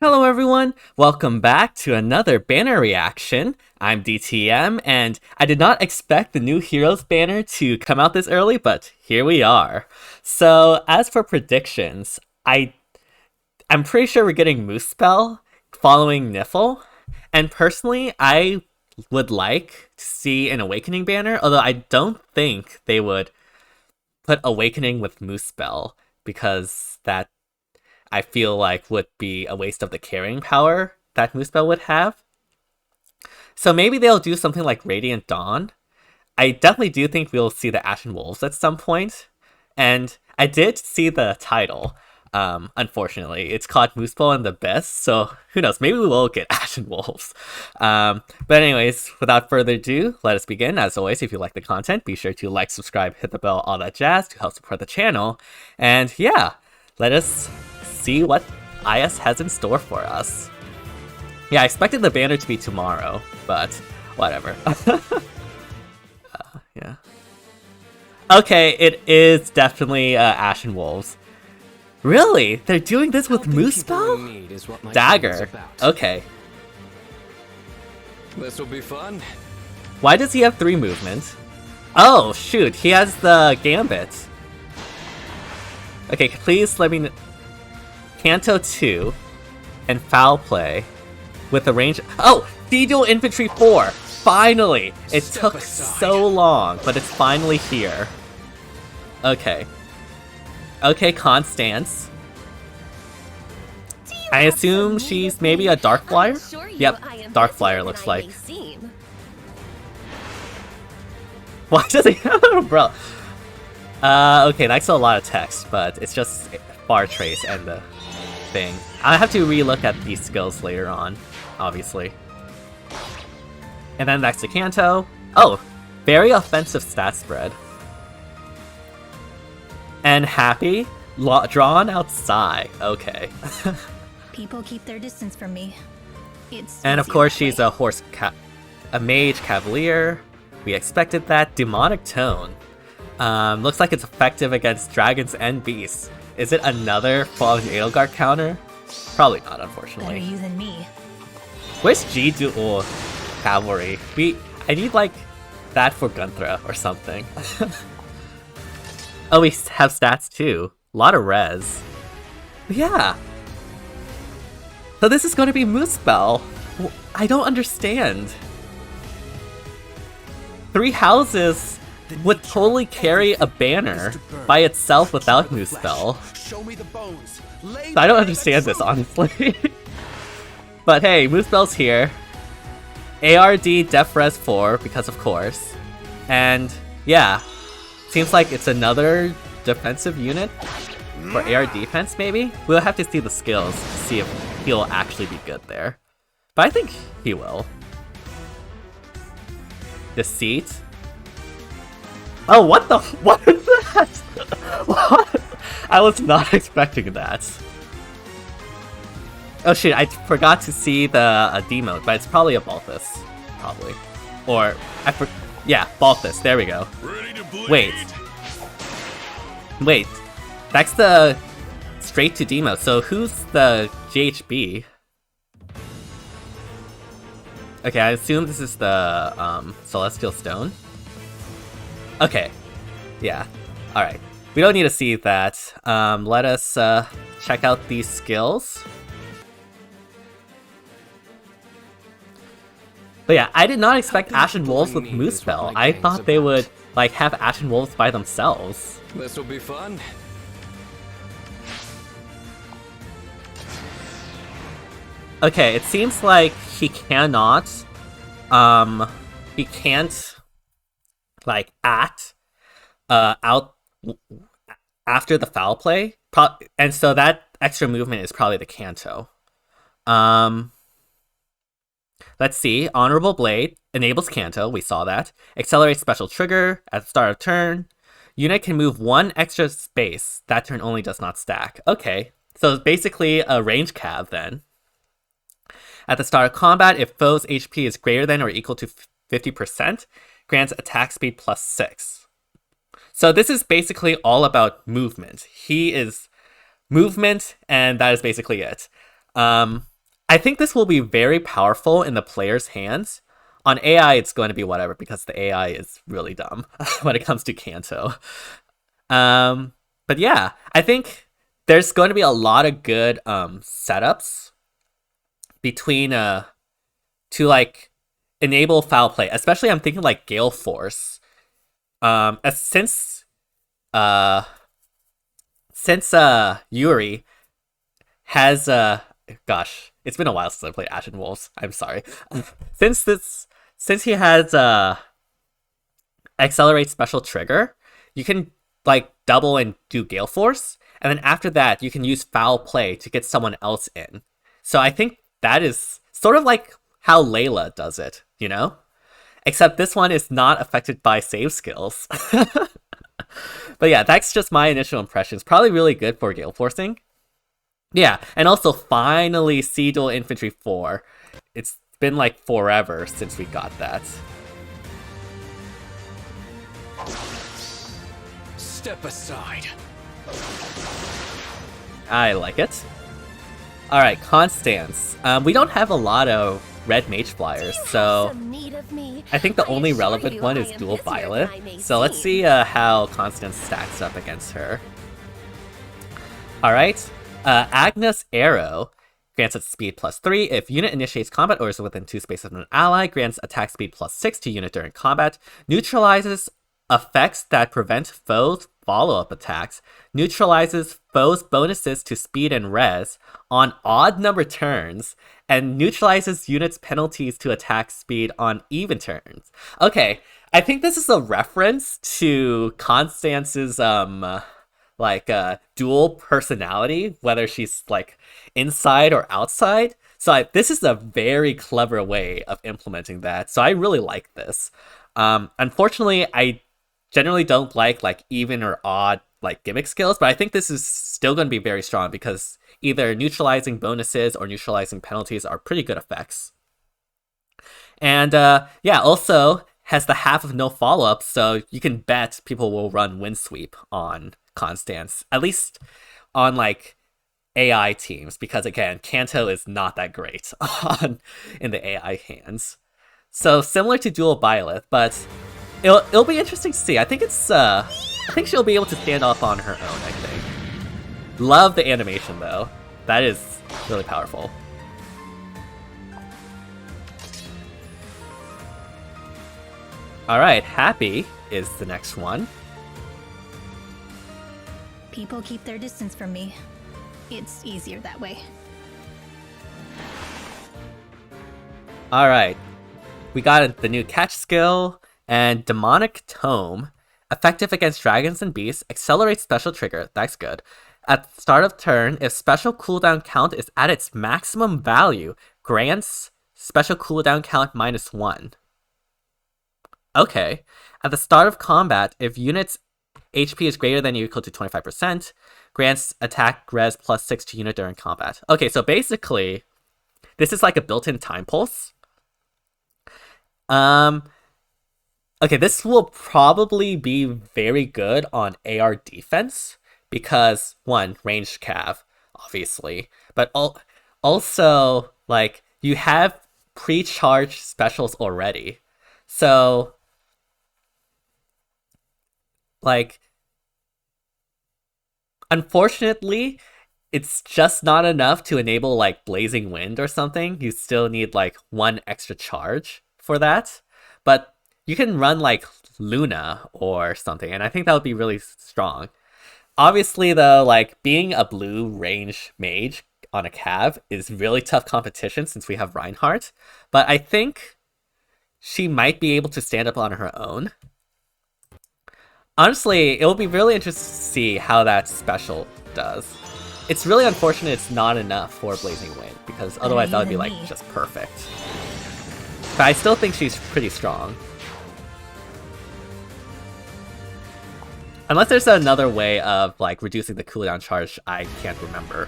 Hello everyone, welcome back to another banner reaction. I'm DTM, and I did not expect the new Heroes banner to come out this early, but here we are. So, as for predictions, I'm pretty sure we're getting Muspell following Niffle, and personally, I would like to see an Awakening banner, although I don't think they would put Awakening with Muspell, because that I feel like would be a waste of the carrying power that Muspell would have. So maybe they'll do something like Radiant Dawn. I definitely do think we'll see the Ashen Wolves at some point. And I did see the title. Unfortunately, it's called Muspell and the Best, so who knows? Maybe we will get Ashen Wolves. But anyways, without further ado, let us begin. As always, if you like the content, be sure to like, subscribe, hit the bell, all that jazz to help support the channel. And yeah, let us see what IS has in store for us. Yeah, I expected the banner to be tomorrow, but whatever. Yeah. Okay, it is definitely Ashen Wolves. Really? They're doing this with Muspell? Dagger. Okay. This will be fun. Why does he have 3 movement? Oh, shoot, he has the Gambit. Okay, please let me... Canto 2 and Foul Play with a range... Oh! Federal Infantry 4! Finally! It took so long, but it's finally here. Okay. Okay, Constance. I assume she's maybe a Dark Flyer? Yep, Dark Flyer looks like. Why does he have an umbrella? Okay, that's a lot of text, but it's just bar trace and the thing. I have to relook at these skills later on, obviously. And then next to Kanto. Oh, very offensive stat spread. And Happy, drawn outside. Okay. People keep their distance from me. And of course, she's a a mage cavalier. We expected that. Demonic tone. Looks like it's effective against dragons and beasts. Is it another Fallen Edelgard counter? Probably not, unfortunately. Better you than me. Where's G-Duel Cavalry? I need, like, that for Gunthra or something. Oh, we have stats, too. A lot of res. Yeah. So this is going to be Muspell. I don't understand. 3 houses would totally carry a banner by itself without Muspell. I don't understand this, honestly. But hey, Muspell's here. ARD Def Res 4, because of course. And yeah, seems like it's another defensive unit for AR defense, maybe? We'll have to see the skills to see if he'll actually be good there. But I think he will. Deceit. Oh, what the? What is that? What? I was not expecting that. Oh shit, I forgot to see the demote, but it's probably a Balthus. Probably. Or, yeah, Balthus, there we go. Wait. Wait. That's the straight to demote, so who's the GHB? Okay, I assume this is the Celestial Stone. Okay, yeah, alright. We don't need to see that. Let us check out these skills. But yeah, I did not expect Ashen Wolves with Muspell. I thought they would, like, have Ashen Wolves by themselves. This will be fun. Okay, it seems like he cannot, he can't, like, act out after the foul play, and so that extra movement is probably the Kanto. Let's see. Honorable Blade enables Kanto, we saw that. Accelerates special trigger at the start of turn. Unit can move 1 extra space. That turn only does not stack. Okay, so it's basically a range cav then. At the start of combat, if foe's HP is greater than or equal to 50%, grants attack speed +6. So this is basically all about movement. He is movement, and that is basically it. I think this will be very powerful in the player's hands. On AI, it's going to be whatever because the AI is really dumb when it comes to Kanto. But yeah, I think there's going to be a lot of good setups between to like enable foul play. Especially, I'm thinking like Gale Force. Since Yuri has gosh, it's been a while since I played Ashen Wolves. I'm sorry. Since he has accelerate special trigger, you can like double and do Gale Force, and then after that you can use foul play to get someone else in. So I think that is sort of like how Layla does it, you know? Except this one is not affected by save skills. But yeah, that's just my initial impressions. Probably really good for Gale Forcing. Yeah, and also finally Sea Duel Infantry 4. It's been like forever since we got that. Step aside. I like it. Alright, Constance. We don't have a lot of red mage flyers, so I think the only relevant one is Dual Violet. So let's see how Constance stacks up against her. Alright, Agnes Arrow grants its speed +3 if unit initiates combat or is within 2 spaces of an ally, grants attack speed +6 to unit during combat, neutralizes effects that prevent foes' follow-up attacks, neutralizes foes' bonuses to speed and res on odd number turns, and neutralizes units' penalties to attack speed on even turns. Okay, I think this is a reference to Constance's dual personality, whether she's like inside or outside. So this is a very clever way of implementing that. So I really like this. Unfortunately, I generally don't like even or odd like gimmick skills, but I think this is still going to be very strong because either neutralizing bonuses or neutralizing penalties are pretty good effects. And yeah, also has the half of no follow-up, so you can bet people will run Wind Sweep on Constance, at least on like AI teams, because again, Kanto is not that great in the AI hands. So similar to Dual Violet, but it'll be interesting to see. I think she'll be able to stand up on her own, I think. Love the animation though. That is really powerful. Alright, Happy is the next one. People keep their distance from me. It's easier that way. Alright. We got the new catch skill and Demonic Tome. Effective against dragons and beasts. Accelerates special trigger. That's good. At the start of turn, if special cooldown count is at its maximum value, grants special cooldown count -1. Okay. At the start of combat, if units HP is greater than or equal to 25%, grants attack res +6 to unit during combat. Okay, so basically, this is like a built-in time pulse. Okay, this will probably be very good on AR defense because, one, ranged cav, obviously, but also, like, you have pre-charged specials already. So, like, unfortunately, it's just not enough to enable, like, Blazing Wind or something. You still need, like, 1 extra charge for that. But you can run, like, Luna or something, and I think that would be really strong. Obviously, though, like, being a blue range mage on a cav is really tough competition since we have Reinhardt. But I think she might be able to stand up on her own. Honestly, it will be really interesting to see how that special does. It's really unfortunate it's not enough for Blazing Wind, because otherwise that would be, like, just perfect. But I still think she's pretty strong. Unless there's another way of, like, reducing the cooldown charge, I can't remember.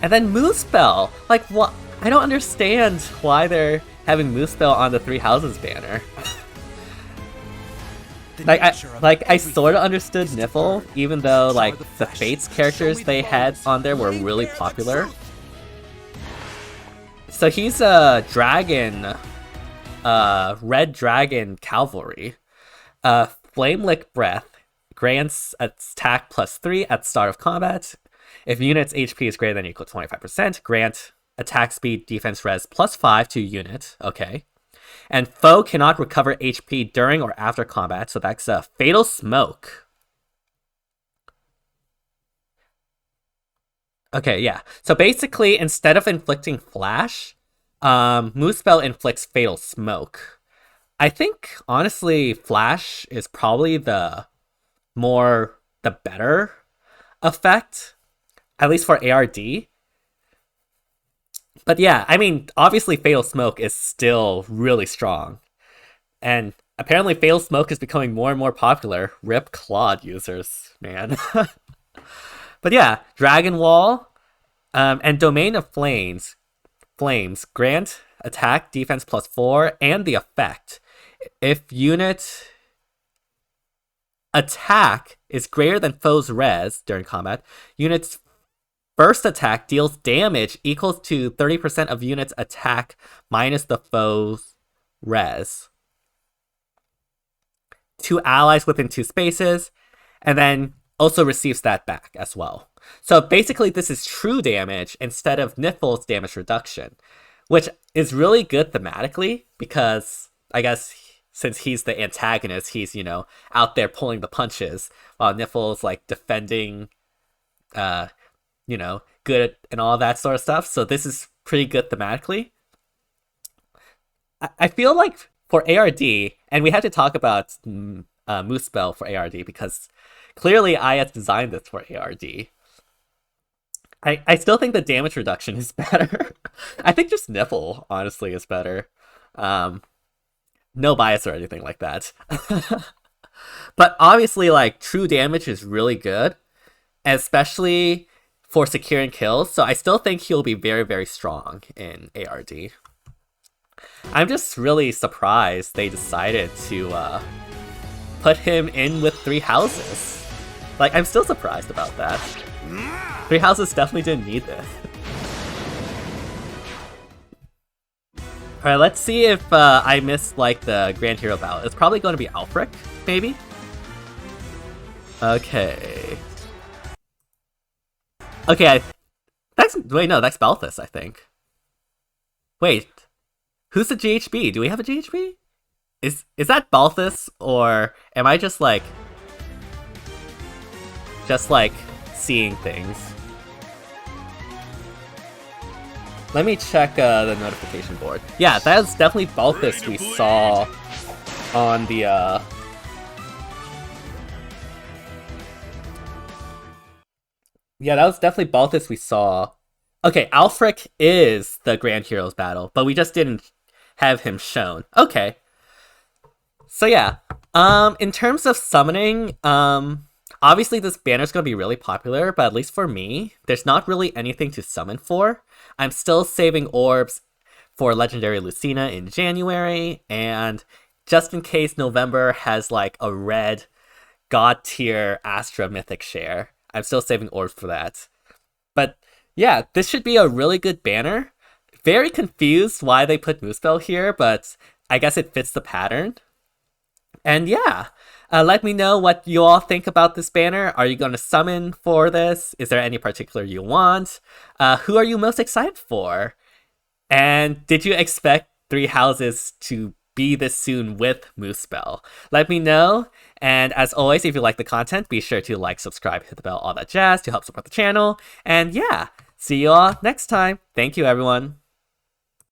And then Muspell! Like, what? I don't understand why they're having Muspell on the Three Houses banner. I sort of understood Nifl, even though, like, the Fates characters they had on there were really popular. So he's a dragon, red dragon cavalry. Flame Lick Breath grants attack +3 at the start of combat. If unit's HP is greater than or equal to 25%, grant attack speed defense res +5 to unit. Okay. And foe cannot recover HP during or after combat, so that's a Fatal Smoke. Okay, yeah. So basically, instead of inflicting Flash, Muspell inflicts Fatal Smoke. I think, honestly, Flash is probably the better effect, at least for ARD. But yeah, I mean, obviously Fatal Smoke is still really strong. And apparently Fatal Smoke is becoming more and more popular. Rip Claude users, man. But yeah, Dragon Wall and Domain of Flames grant attack defense +4 and the effect. If unit attack is greater than foe's res during combat, unit's first attack deals damage equals to 30% of unit's attack minus the foe's res to allies within 2 spaces, and then also receives that back as well. So basically this is true damage instead of Nifl's damage reduction, which is really good thematically because I guess since he's the antagonist, he's, out there pulling the punches while Nifl's like defending, good and all that sort of stuff. So this is pretty good thematically. I feel like for ARD, and we had to talk about Muspell for ARD because clearly IS designed this for ARD. I still think the damage reduction is better. I think just Nifl, honestly, is better. No bias or anything like that. But obviously, like, true damage is really good, especially for securing kills. So I still think he'll be very, very strong in ARD. I'm just really surprised they decided to put him in with 3 houses. Like, I'm still surprised about that. 3 houses definitely didn't need this. Alright, let's see if I missed, like, the Grand Hero battle. It's probably going to be Alfric, maybe? Okay. Okay, that's Balthus, I think. Wait, who's the GHB? Do we have a GHB? Is that Balthus, or am I just like seeing things? Let me check the notification board. Yeah, that is definitely Balthus we saw on the Yeah, that was definitely Balthus we saw. Okay, Alfric is the Grand Heroes battle, but we just didn't have him shown. Okay. So yeah, in terms of summoning, obviously this banner's gonna be really popular, but at least for me, there's not really anything to summon for. I'm still saving orbs for Legendary Lucina in January, and just in case November has like a red god tier Astra Mythic share, I'm still saving orbs for that. But yeah, this should be a really good banner. Very confused why they put Muspell here, but I guess it fits the pattern. And yeah, let me know what you all think about this banner. Are you going to summon for this? Is there any particular you want? Who are you most excited for? And did you expect 3 houses to be this soon with Muspell? Let me know. And as always, if you like the content, be sure to like, subscribe, hit the bell, all that jazz to help support the channel. And yeah, see you all next time. Thank you, everyone.